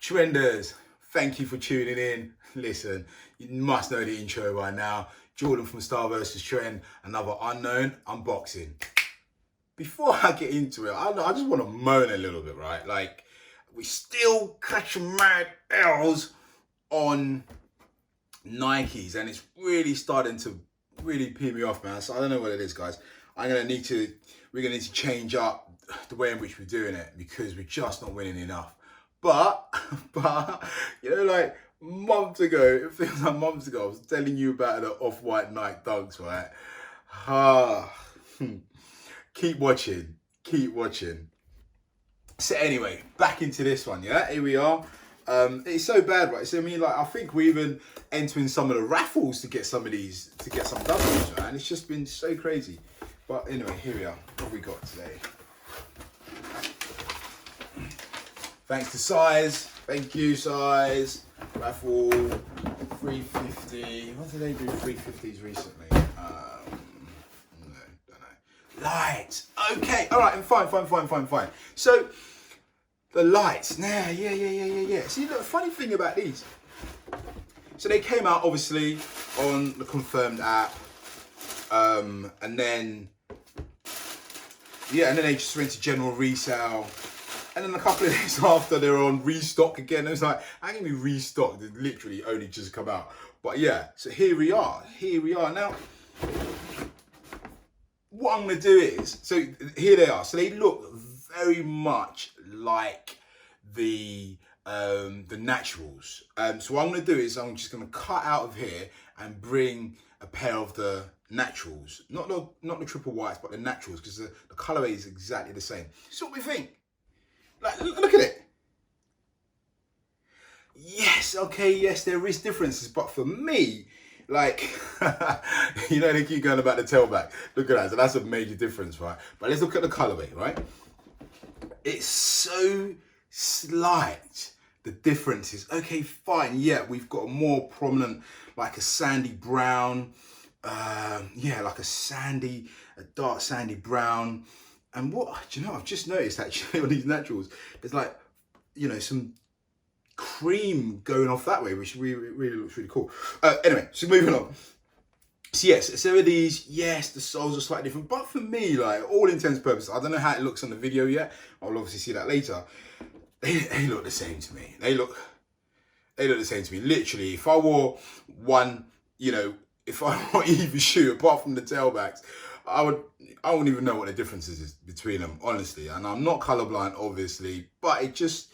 Trenders, thank you for tuning in. Listen, you must know the intro by now. Jordan from Star vs. Trend, another unknown unboxing. Before I get into it, I just want to moan a little bit, right? Like, we still catching mad L's on Nikes, and it's really starting to really pee me off, man. So I don't know what it is, guys. We're gonna need to change up the way in which we're doing it because we're just not winning enough. But you know, like months ago, it feels like months ago, I was telling you about the off-white Nike Dunks, right? Keep watching. So anyway, back into this one, yeah? Here we are. It's so bad, right? So I mean, like, I think we're even entering some of the raffles to get some of these, to get some W's, man. It's just been so crazy. But anyway, here we are. What have we got today? Thanks to Size. Thank you, Size. Raffle 350. What did they do 350s recently? No, don't know. Lights. Okay. All right. Fine. So the lights. Nah, yeah. See, look, funny thing about these. So they came out obviously on the Confirmed app, and then they just went to general resale. And then a couple of days after, they're on restock again. It was like, how can we restock? They literally only just come out. But yeah, so here we are. Now, what I'm gonna do is, so here they are. So they look very much like the naturals. So what I'm gonna do is I'm just gonna cut out of here and bring a pair of the naturals, not the triple whites, but the naturals, because the colorway is exactly the same. So what we think? Like, look at it. Yes, okay, yes, there is differences, but for me, like, you know, they keep going about the tailback. Look at that, so that's a major difference, right? But let's look at the colorway, right? It's so slight, the differences. Okay, fine, yeah, we've got a more prominent, like a sandy brown, like a dark sandy brown. And what, do you know, I've just noticed actually on these naturals, there's like, you know, some cream going off that way, which really looks really cool. Anyway, so moving on. So yes, so are these, yes, the soles are slightly different, but for me, like, all intents and purposes, I don't know how it looks on the video yet. I'll obviously see that later. They look the same to me. They look the same to me. Literally, if I wore one, you know, if I wore either shoe apart from the tailbacks, I wouldn't even know what the differences is between them, honestly. And I'm not colorblind, obviously, but it looks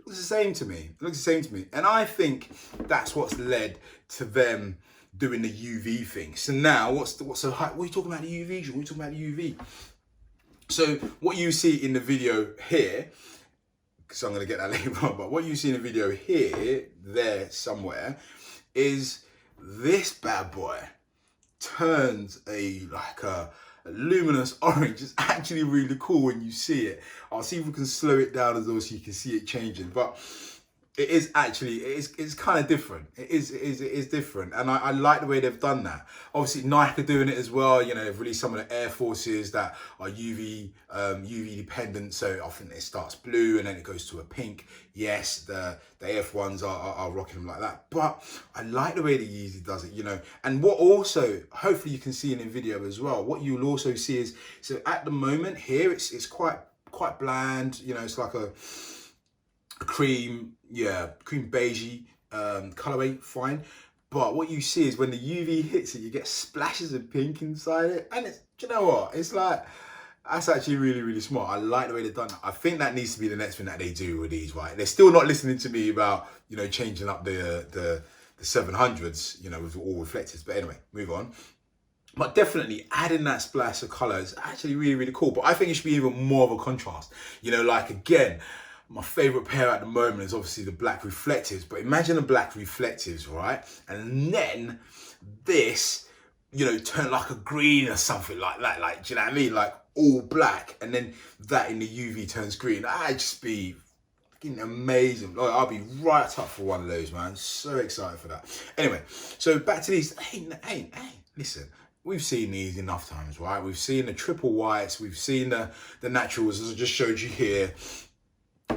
the same to me. It looks the same to me. And I think that's what's led to them doing the UV thing. So now, what are you talking about the UV? What are you talking about the UV? So what you see in the video here, because I'm going to get that later on, but what you see in the video here, there somewhere, is this bad boy turns a luminous orange. It's actually really cool when you see it. I'll see if we can slow it down as well so you can see it changing. But it is actually, it's kind of different. It is different. And I like the way they've done that. Obviously Nike are doing it as well. You know, they've released some of the Air Forces that are UV dependent. So I think it starts blue and then it goes to a pink. Yes, the AF ones are rocking them like that. But I like the way the Yeezy does it, you know. And what also, hopefully you can see in the video as well, what you'll also see is, so at the moment here, it's quite bland. You know, it's like a cream beigey colorway, fine. But what you see is when the UV hits it, you get splashes of pink inside it. And it's, do you know what? It's like, that's actually really smart. I like the way they've done it. I think that needs to be the next thing that they do with these, right? They're still not listening to me about, you know, changing up the 700s, you know, with all reflectors. But anyway, move on. But definitely adding that splash of color is actually really cool. But I think it should be even more of a contrast. You know, like, again, my favorite pair at the moment is obviously the black reflectives, but imagine the black reflectives, right? And then this, you know, turn like a green or something like that. Like, do you know what I mean? Like all black, and then that in the UV turns green. That'd just be fucking amazing. Like, I'll be right up for one of those, man. So excited for that. Anyway, so back to these. Hey, listen. We've seen these enough times, right? We've seen the triple whites. We've seen the naturals, as I just showed you here.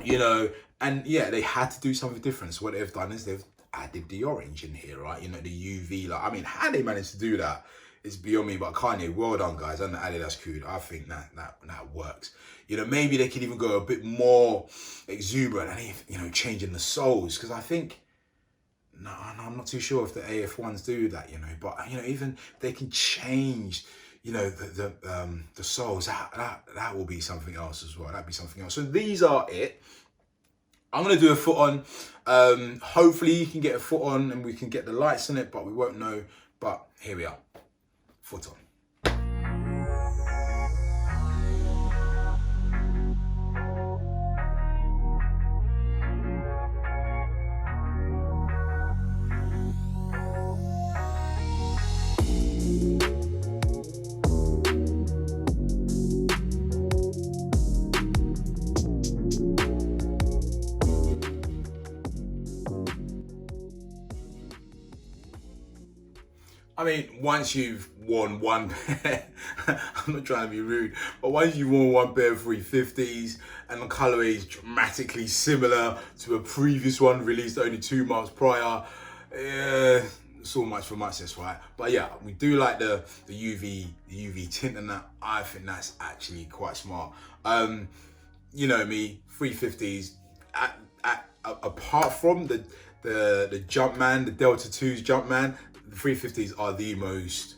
You know, And yeah, they had to do something different. So what they've done is they've added the orange in here, right? You know, the UV, like, I mean, how they managed to do that is beyond me, but Kanye, well done, guys, and the Adidas crew. I think that works. You know, maybe they could even go a bit more exuberant and, you know, changing the soles, because I think, no, I'm not too sure if the AF1s do that, you know, but, you know, even they can change, you know, the soles, that will be something else as well. That'd be something else. So these are it. I'm going to do a foot on. Hopefully you can get a foot on and we can get the lights on it, but we won't know. But here we are. Foot on. I mean, once you've worn one pair, I'm not trying to be rude, but once you've worn one pair of 350s and the colorway is dramatically similar to a previous one released only 2 months prior, so much for muchness, right? But yeah, we do like the UV tint, and that I think that's actually quite smart. You know me, 350s. Apart from the Jumpman, the Delta 2's Jumpman, the 350s are the most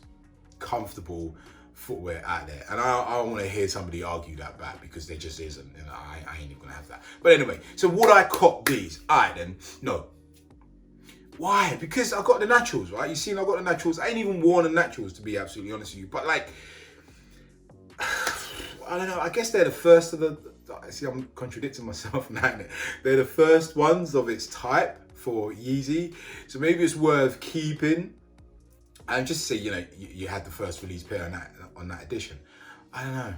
comfortable footwear out there, and I don't want to hear somebody argue that back, because there just isn't, and I ain't even gonna have that. But anyway, so would I cop these? Alright then, no. Why? Because I got the naturals, right? You seen I got the naturals. I ain't even worn the naturals, to be absolutely honest with you. But like, I don't know. I guess they're the first of the. See, I'm contradicting myself now. They're the first ones of its type for Yeezy, so maybe it's worth keeping. And just say, you know, you had the first release pair on that edition. I don't know.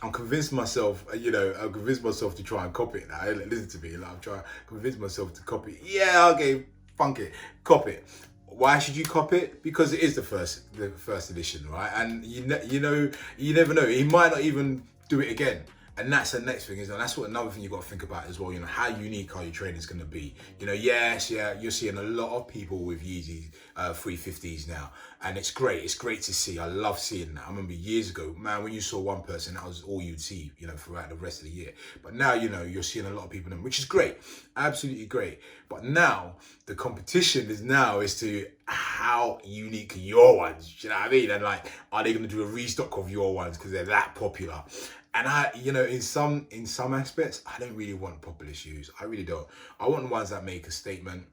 I'm convinced myself, you know, I've convinced myself to try and copy it now. Listen to me, like, I'm trying to convince myself to copy it. Yeah, okay, funk it, copy it. Why should you copy it? Because it is the first edition, right? And you never know. He might not even do it again. And that's the next thing, and that's what another thing you got to think about as well. You know, how unique are your trainers going to be? You know, yes, yeah, you're seeing a lot of people with Yeezy 350s now, and it's great. It's great to see. I love seeing that. I remember years ago, man, when you saw one person, that was all you'd see, you know, throughout the rest of the year. But now, you know, you're seeing a lot of people in them, which is great, absolutely great. But now the competition is to how unique are your ones? Do you know what I mean? And like, are they going to do a restock of your ones because they're that popular? And I, you know, in some aspects, I don't really want popular shoes. I really don't. I want ones that make a statement,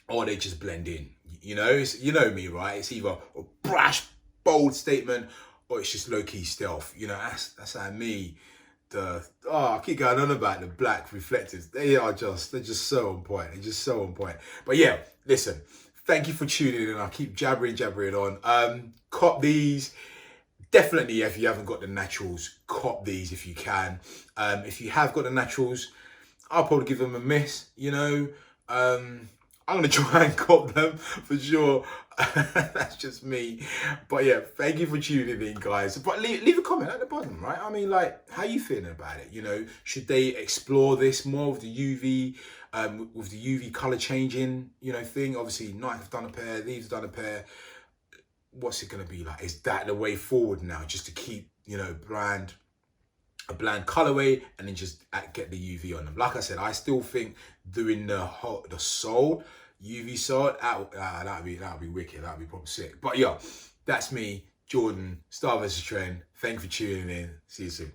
or they just blend in. You know, you know me, right? It's either a brash, bold statement, or it's just low-key stealth. You know, that's how me. I keep going on about the black reflectors. They're just so on point. They're just so on point. But yeah, listen. Thank you for tuning in. I'll keep jabbering on. Cop these. Definitely, if you haven't got the naturals, cop these if you can. If you have got the naturals, I'll probably give them a miss, you know. I'm going to try and cop them for sure. That's just me. But yeah, thank you for tuning in, guys. But leave a comment at the bottom, right? I mean, like, how you feeling about it? You know, should they explore this more with the UV color changing, you know, thing? Obviously, Nike have done a pair, these have done a pair. What's it going to be like? Is that the way forward now? Just to keep, you know, a bland colorway and then just get the UV on them. Like I said, I still think doing the sole, UV sole, that'd be wicked. That'd be probably sick. But yeah, that's me, Jordan, Star vs Trend. Thank you for tuning in. See you soon.